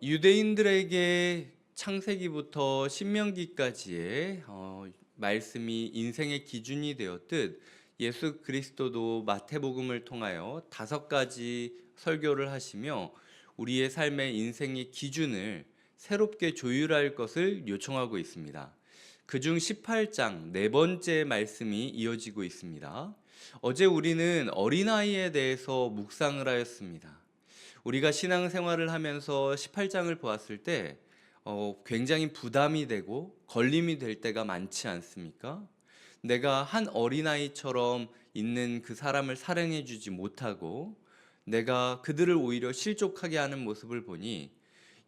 유대인들에게 창세기부터 신명기까지의 말씀이 인생의 기준이 되었듯 예수 그리스도도 마태복음을 통하여 5가지 설교를 하시며 우리의 삶의 인생의 기준을 새롭게 조율할 것을 요청하고 있습니다. 그중 18장 네 번째 말씀이 이어지고 있습니다. 어제 우리는 어린아이에 대해서 묵상을 하였습니다. 우리가 신앙생활을 하면서 18장을 보았을 때 굉장히 부담이 되고 걸림이 될 때가 많지 않습니까? 내가 한 어린아이처럼 있는 그 사람을 사랑해 주지 못하고 내가 그들을 오히려 실족하게 하는 모습을 보니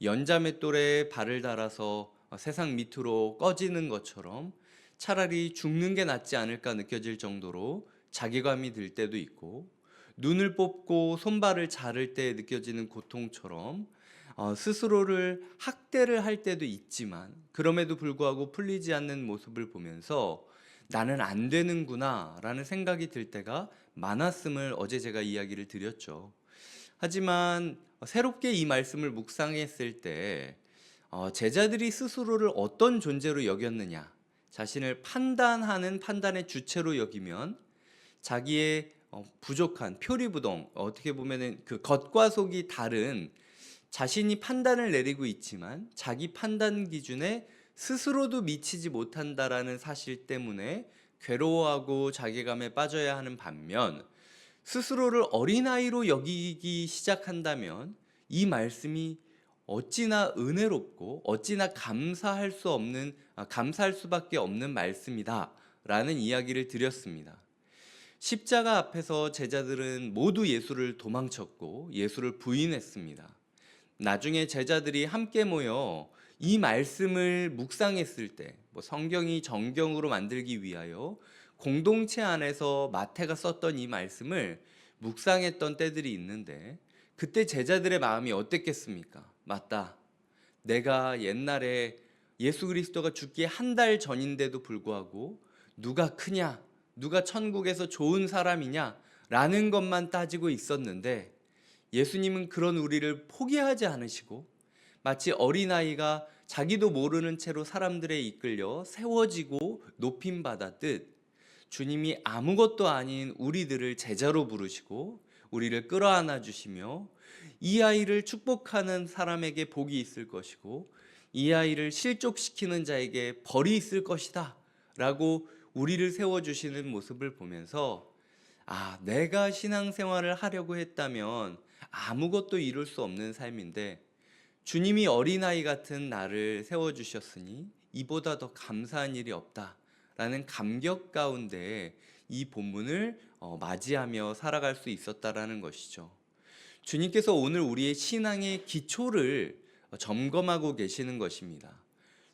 연자맷돌에 발을 달아서 세상 밑으로 꺼지는 것처럼 차라리 죽는 게 낫지 않을까 느껴질 정도로 자괴감이 들 때도 있고, 눈을 뽑고 손발을 자를 때 느껴지는 고통처럼 스스로를 학대를 할 때도 있지만 그럼에도 불구하고 풀리지 않는 모습을 보면서 나는 안 되는구나 라는 생각이 들 때가 많았음을 어제 제가 이야기를 드렸죠. 하지만 새롭게 이 말씀을 묵상했을 때 제자들이 스스로를 어떤 존재로 여겼느냐, 자신을 판단하는 판단의 주체로 여기면 자기의 부족한 표리부동, 어떻게 보면은 그 겉과 속이 다른, 자신이 판단을 내리고 있지만 자기 판단 기준에 스스로도 미치지 못한다라는 사실 때문에 괴로워하고 자괴감에 빠져야 하는 반면, 스스로를 어린아이로 여기기 시작한다면 이 말씀이 어찌나 은혜롭고 어찌나 감사할 수밖에 없는 말씀이다라는 이야기를 드렸습니다. 십자가 앞에서 제자들은 모두 예수를 도망쳤고 예수를 부인했습니다. 나중에 제자들이 함께 모여 이 말씀을 묵상했을 때, 성경이 정경으로 만들기 위하여 공동체 안에서 마태가 썼던 이 말씀을 묵상했던 때들이 있는데, 그때 제자들의 마음이 어땠겠습니까? 맞다. 내가 옛날에 예수 그리스도가 죽기 한 달 전인데도 불구하고 누가 크냐, 누가 천국에서 좋은 사람이냐 라는 것만 따지고 있었는데, 예수님은 그런 우리를 포기하지 않으시고 마치 어린아이가 자기도 모르는 채로 사람들에 이끌려 세워지고 높임받았듯 주님이 아무것도 아닌 우리들을 제자로 부르시고 우리를 끌어안아 주시며, 이 아이를 축복하는 사람에게 복이 있을 것이고 이 아이를 실족시키는 자에게 벌이 있을 것이다 라고 우리를 세워주시는 모습을 보면서, 내가 신앙생활을 하려고 했다면 아무것도 이룰 수 없는 삶인데 주님이 어린아이 같은 나를 세워주셨으니 이보다 더 감사한 일이 없다라는 감격 가운데 이 본문을 맞이하며 살아갈 수 있었다라는 것이죠. 주님께서 오늘 우리의 신앙의 기초를 점검하고 계시는 것입니다.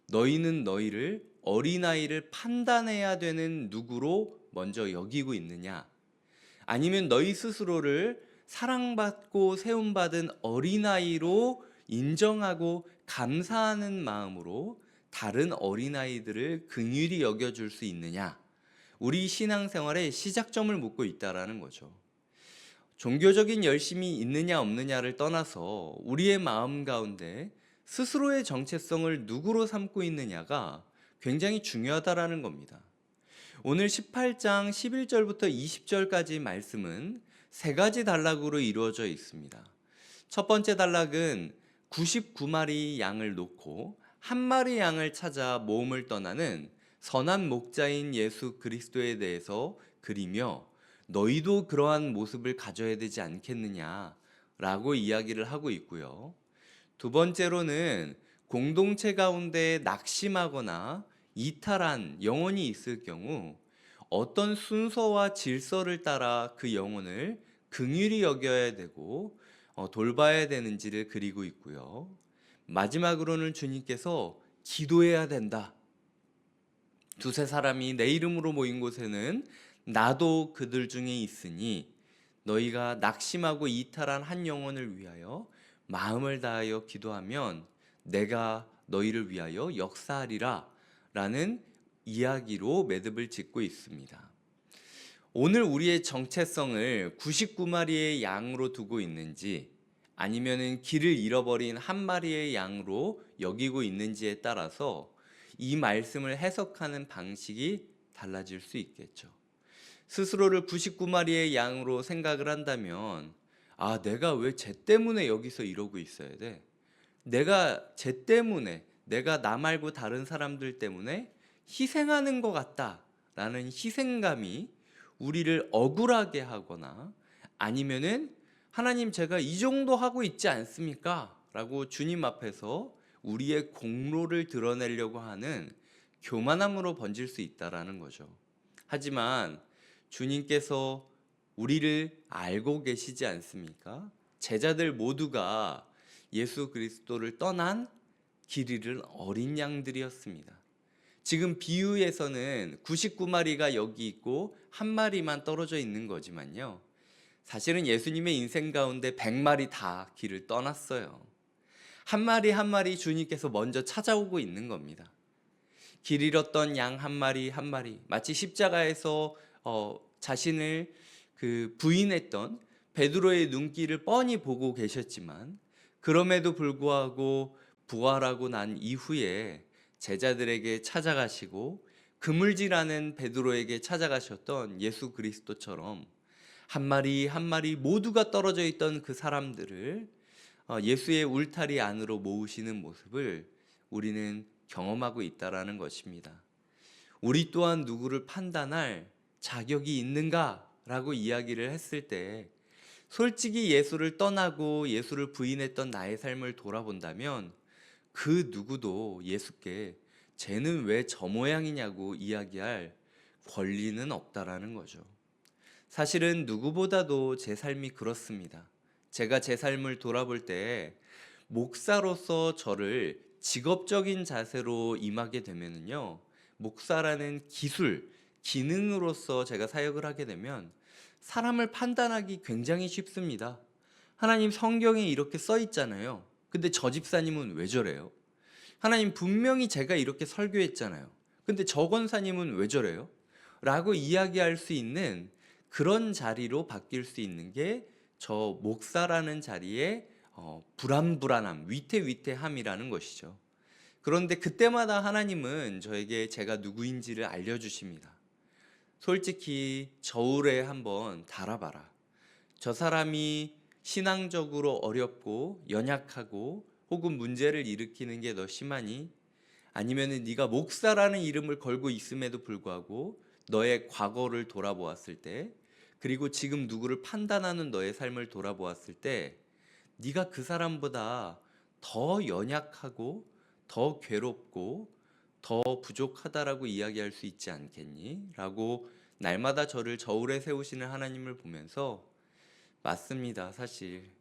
너희는 너희를 어린아이를 판단해야 되는 누구로 먼저 여기고 있느냐? 아니면 너희 스스로를 사랑받고 세움받은 어린아이로 인정하고 감사하는 마음으로 다른 어린아이들을 긍휼히 여겨줄 수 있느냐? 우리 신앙생활의 시작점을 묻고 있다라는 거죠. 종교적인 열심이 있느냐 없느냐를 떠나서 우리의 마음 가운데 스스로의 정체성을 누구로 삼고 있느냐가 굉장히 중요하다라는 겁니다. 오늘 18장 11절부터 20절까지 말씀은 3가지 단락으로 이루어져 있습니다. 첫 번째 단락은 99마리 양을 놓고 한 마리 양을 찾아 모험을 떠나는 선한 목자인 예수 그리스도에 대해서 그리며, 너희도 그러한 모습을 가져야 되지 않겠느냐라고 이야기를 하고 있고요. 두 번째로는 공동체 가운데 낙심하거나 이탈한 영혼이 있을 경우 어떤 순서와 질서를 따라 그 영혼을 긍휼히 여겨야 되고 돌봐야 되는지를 그리고 있고요. 마지막으로는 주님께서 기도해야 된다. 두세 사람이 내 이름으로 모인 곳에는 나도 그들 중에 있으니 너희가 낙심하고 이탈한 한 영혼을 위하여 마음을 다하여 기도하면 내가 너희를 위하여 역사하리라 라는 이야기로 매듭을 짓고 있습니다. 오늘 우리의 정체성을 99마리의 양으로 두고 있는지 아니면은 길을 잃어버린 한 마리의 양으로 여기고 있는지에 따라서 이 말씀을 해석하는 방식이 달라질 수 있겠죠. 스스로를 99마리의 양으로 생각을 한다면, 아, 내가 왜 쟤 때문에 여기서 이러고 있어야 돼? 내가 쟤 때문에, 내가 나 말고 다른 사람들 때문에 희생하는 것 같다라는 희생감이 우리를 억울하게 하거나, 아니면은 하나님, 제가 이 정도 하고 있지 않습니까? 라고 주님 앞에서 우리의 공로를 드러내려고 하는 교만함으로 번질 수 있다라는 거죠. 하지만 주님께서 우리를 알고 계시지 않습니까? 제자들 모두가 예수 그리스도를 떠난 길 잃은 어린 양들이었습니다. 지금 비유에서는 99마리가 여기 있고 한 마리만 떨어져 있는 거지만요, 사실은 예수님의 인생 가운데 100마리 다 길을 떠났어요. 한 마리 한 마리 주님께서 먼저 찾아오고 있는 겁니다. 길 잃었던 양 한 마리 한 마리, 마치 십자가에서 자신을 부인했던 베드로의 눈길을 뻔히 보고 계셨지만, 그럼에도 불구하고 부활하고 난 이후에 제자들에게 찾아가시고 그물질하는 베드로에게 찾아가셨던 예수 그리스도처럼 한 마리 한 마리 모두가 떨어져 있던 그 사람들을 예수의 울타리 안으로 모으시는 모습을 우리는 경험하고 있다라는 것입니다. 우리 또한 누구를 판단할 자격이 있는가라고 이야기를 했을 때, 솔직히 예수를 떠나고 예수를 부인했던 나의 삶을 돌아본다면 그 누구도 예수께 쟤는 왜 저 모양이냐고 이야기할 권리는 없다라는 거죠. 사실은 누구보다도 제 삶이 그렇습니다. 제가 제 삶을 돌아볼 때 목사로서 저를 직업적인 자세로 임하게 되면은요, 목사라는 기술, 기능으로서 제가 사역을 하게 되면 사람을 판단하기 굉장히 쉽습니다. 하나님, 성경에 이렇게 써 있잖아요. 근데 저 집사님은 왜 저래요? 하나님, 분명히 제가 이렇게 설교했잖아요. 근데 저 권사님은 왜 저래요? 라고 이야기할 수 있는 그런 자리로 바뀔 수 있는 게 저 목사라는 자리에 불안불안함, 위태위태함이라는 것이죠. 그런데 그때마다 하나님은 저에게 제가 누구인지를 알려주십니다. 솔직히 저울에 한번 달아봐라. 저 사람이 신앙적으로 어렵고 연약하고 혹은 문제를 일으키는 게 더 심하니? 아니면 네가 목사라는 이름을 걸고 있음에도 불구하고 너의 과거를 돌아보았을 때, 그리고 지금 누구를 판단하는 너의 삶을 돌아보았을 때, 네가 그 사람보다 더 연약하고 더 괴롭고 더 부족하다라고 이야기할 수 있지 않겠니? 라고 날마다 저를 저울에 세우시는 하나님을 보면서, 맞습니다. 사실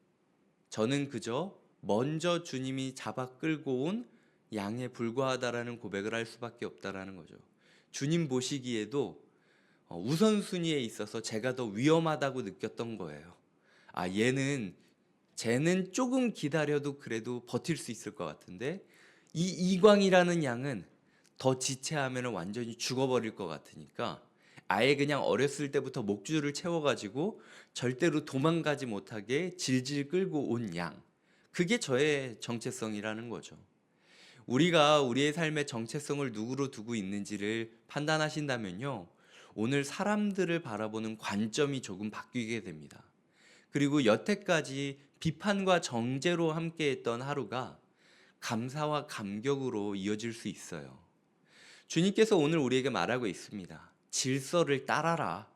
저는 그저 먼저 주님이 잡아 끌고 온 양에 불과하다라는 고백을 할 수밖에 없다라는 거죠. 주님 보시기에도 우선순위에 있어서 제가 더 위험하다고 느꼈던 거예요. 아, 쟤는 조금 기다려도 그래도 버틸 수 있을 것 같은데, 이 이광이라는 양은 더 지체하면 완전히 죽어버릴 것 같으니까 아예 그냥 어렸을 때부터 목줄을 채워가지고 절대로 도망가지 못하게 질질 끌고 온 양, 그게 저의 정체성이라는 거죠. 우리가 우리의 삶의 정체성을 누구로 두고 있는지를 판단하신다면요, 오늘 사람들을 바라보는 관점이 조금 바뀌게 됩니다. 그리고 여태까지 비판과 정죄로 함께했던 하루가 감사와 감격으로 이어질 수 있어요. 주님께서 오늘 우리에게 말하고 있습니다. 질서를 따라라.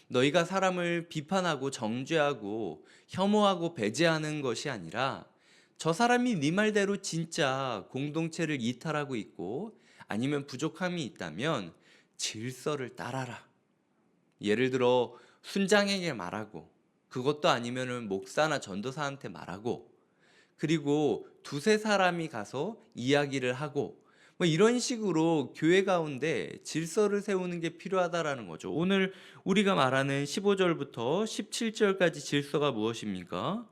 너희가 사람을 비판하고 정죄하고 혐오하고 배제하는 것이 아니라, 저 사람이 네 말대로 진짜 공동체를 이탈하고 있고 아니면 부족함이 있다면 질서를 따라라. 예를 들어 순장에게 말하고, 그것도 아니면은 목사나 전도사한테 말하고, 그리고 두세 사람이 가서 이야기를 하고, 뭐 이런 식으로 교회 가운데 질서를 세우는 게 필요하다라는 거죠. 오늘 우리가 말하는 15절부터 17절까지 질서가 무엇입니까?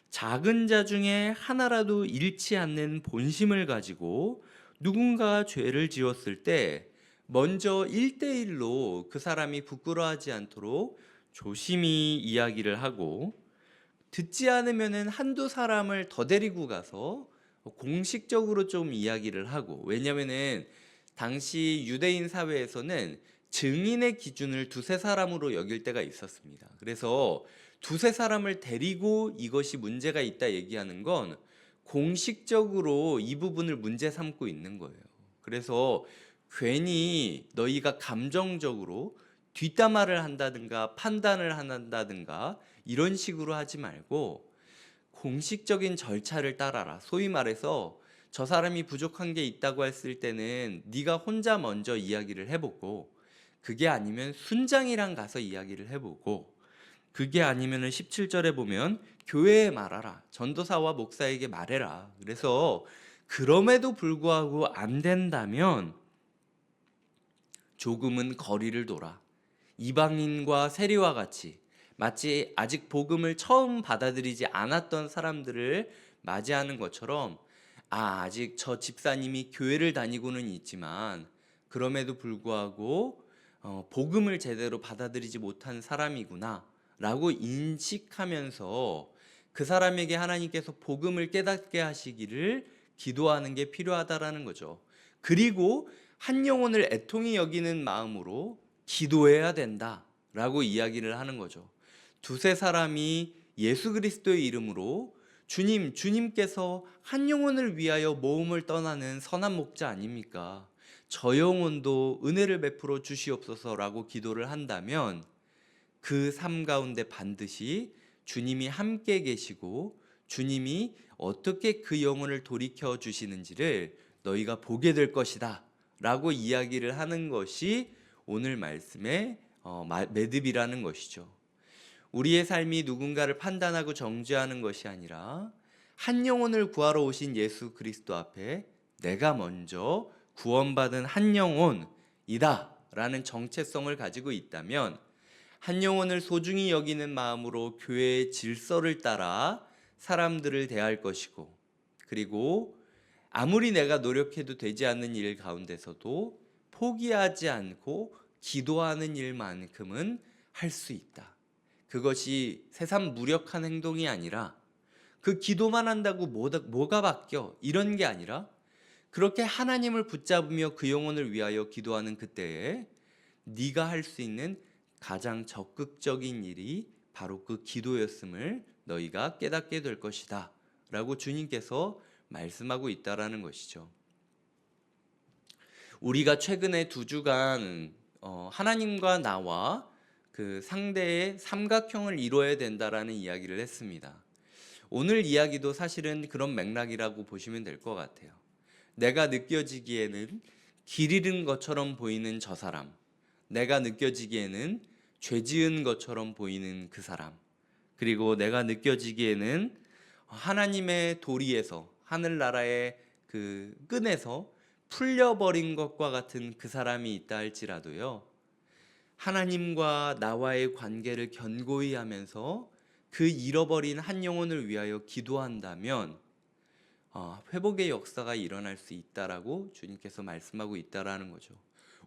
작은 자 중에 하나라도 잃지 않는 본심을 가지고 누군가 죄를 지었을 때 먼저 1대1로 그 사람이 부끄러워하지 않도록 조심히 이야기를 하고, 듣지 않으면은 한두 사람을 더 데리고 가서 공식적으로 좀 이야기를 하고, 왜냐면은 당시 유대인 사회에서는 증인의 기준을 두세 사람으로 여길 때가 있었습니다. 그래서 두세 사람을 데리고 이것이 문제가 있다 얘기하는 건 공식적으로 이 부분을 문제 삼고 있는 거예요. 그래서 괜히 너희가 감정적으로 뒷담화를 한다든가 판단을 한다든가 이런 식으로 하지 말고 공식적인 절차를 따라라. 소위 말해서 저 사람이 부족한 게 있다고 했을 때는 네가 혼자 먼저 이야기를 해보고, 그게 아니면 순장이랑 가서 이야기를 해보고, 그게 아니면은 17절에 보면 교회에 말하라. 전도사와 목사에게 말해라. 그래서 그럼에도 불구하고 안 된다면 조금은 거리를 돌아 이방인과 세리와 같이 마치 아직 복음을 처음 받아들이지 않았던 사람들을 맞이하는 것처럼, 아직 저 집사님이 교회를 다니고는 있지만 그럼에도 불구하고 복음을 제대로 받아들이지 못한 사람이구나 라고 인식하면서 그 사람에게 하나님께서 복음을 깨닫게 하시기를 기도하는 게 필요하다라는 거죠. 그리고 한 영혼을 애통히 여기는 마음으로 기도해야 된다라고 이야기를 하는 거죠. 두세 사람이 예수 그리스도의 이름으로 주님께서 한 영혼을 위하여 모험을 떠나는 선한 목자 아닙니까? 저 영혼도 은혜를 베풀어 주시옵소서라고 기도를 한다면 그 삶 가운데 반드시 주님이 함께 계시고 주님이 어떻게 그 영혼을 돌이켜 주시는지를 너희가 보게 될 것이다 라고 이야기를 하는 것이 오늘 말씀의 매듭이라는 것이죠. 우리의 삶이 누군가를 판단하고 정죄하는 것이 아니라 한 영혼을 구하러 오신 예수 그리스도 앞에 내가 먼저 구원받은 한 영혼이다 라는 정체성을 가지고 있다면, 한 영혼을 소중히 여기는 마음으로 교회의 질서를 따라 사람들을 대할 것이고, 그리고 아무리 내가 노력해도 되지 않는 일 가운데서도 포기하지 않고 기도하는 일만큼은 할 수 있다. 그것이 새삼 무력한 행동이 아니라, 그 기도만 한다고 뭐가 바뀌어 이런 게 아니라, 그렇게 하나님을 붙잡으며 그 영혼을 위하여 기도하는 그때에 네가 할 수 있는 가장 적극적인 일이 바로 그 기도였음을 너희가 깨닫게 될 것이다 라고 주님께서 말씀하고 있다라는 것이죠. 우리가 최근에 2주간 하나님과 나와 그 상대의 삼각형을 이루어야 된다라는 이야기를 했습니다. 오늘 이야기도 사실은 그런 맥락이라고 보시면 될 것 같아요. 내가 느껴지기에는 길 잃은 것처럼 보이는 저 사람, 내가 느껴지기에는 죄 지은 것처럼 보이는 그 사람, 그리고 내가 느껴지기에는 하나님의 도리에서, 하늘나라의 그 끈에서 풀려버린 것과 같은 그 사람이 있다 할지라도요, 하나님과 나와의 관계를 견고히 하면서 그 잃어버린 한 영혼을 위하여 기도한다면 회복의 역사가 일어날 수 있다라고 주님께서 말씀하고 있다라는 거죠.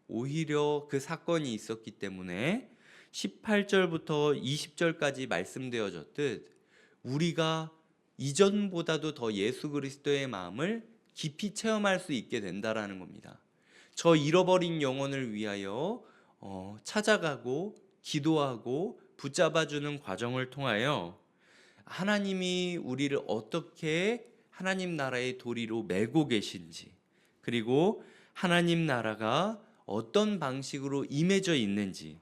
오히려 그 사건이 있었기 때문에 18절부터 20절까지 말씀되어졌듯 우리가 이전보다도 더 예수 그리스도의 마음을 깊이 체험할 수 있게 된다라는 겁니다. 저 잃어버린 영혼을 위하여 찾아가고 기도하고 붙잡아주는 과정을 통하여 하나님이 우리를 어떻게 하나님 나라의 도리로 메고 계신지, 그리고 하나님 나라가 어떤 방식으로 임해져 있는지,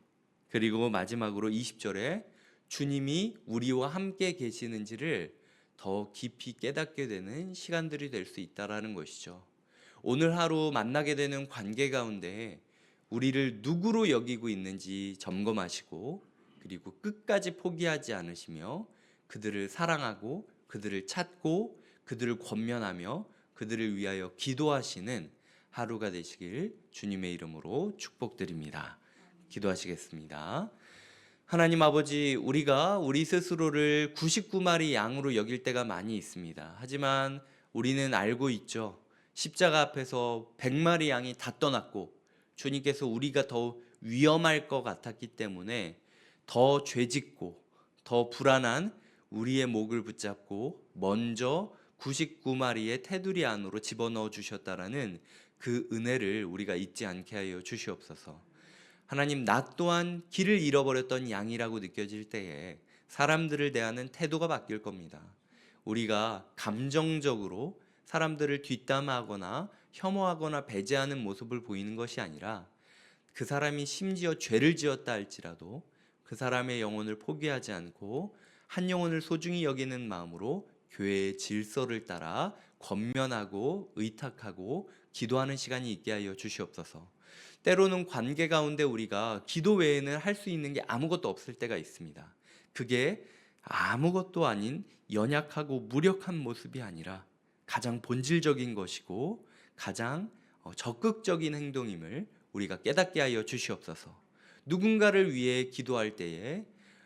그리고 마지막으로 20절에 주님이 우리와 함께 계시는지를 더 깊이 깨닫게 되는 시간들이 될 수 있다라는 것이죠. 오늘 하루 만나게 되는 관계 가운데 우리를 누구로 여기고 있는지 점검하시고, 그리고 끝까지 포기하지 않으시며 그들을 사랑하고 그들을 찾고 그들을 권면하며 그들을 위하여 기도하시는 하루가 되시길 주님의 이름으로 축복드립니다. 기도하시겠습니다. 하나님 아버지, 우리가 우리 스스로를 99마리 양으로 여길 때가 많이 있습니다. 하지만 우리는 알고 있죠. 십자가 앞에서 100마리 양이 다 떠났고 주님께서 우리가 더 위험할 것 같았기 때문에 더 죄짓고 더 불안한 우리의 목을 붙잡고 먼저 99마리의 테두리 안으로 집어넣어 주셨다라는 그 은혜를 우리가 잊지 않게 하여 주시옵소서. 하나님, 나 또한 길을 잃어버렸던 양이라고 느껴질 때에 사람들을 대하는 태도가 바뀔 겁니다. 우리가 감정적으로 사람들을 뒷담화하거나 혐오하거나 배제하는 모습을 보이는 것이 아니라 그 사람이 심지어 죄를 지었다 할지라도 그 사람의 영혼을 포기하지 않고 한 영혼을 소중히 여기는 마음으로 교회의 질서를 따라 권면하고 의탁하고 기도하는 시간이 있게 하여 주시옵소서. 때로는 관계 가운데 우리가 기도 외에는 할 수 있는 게 아무것도 없을 때가 있습니다. 그게 아무것도 아닌 연약하고 무력한 모습이 아니라 가장 본질적인 것이고 가장 적극적인 행동임을 우리가 깨닫게 하여 주시옵소서. 누군가를 위해 기도할 때에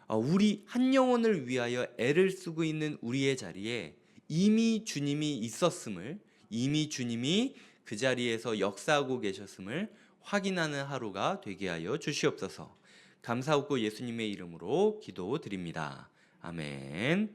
우리 한 영혼을 위하여 애를 쓰고 있는 우리의 자리에 이미 주님이 있었음을, 이미 주님이 그 자리에서 역사하고 계셨음을 확인하는 하루가 되게 하여 주시옵소서. 감사하고 예수님의 이름으로 기도드립니다. 아멘.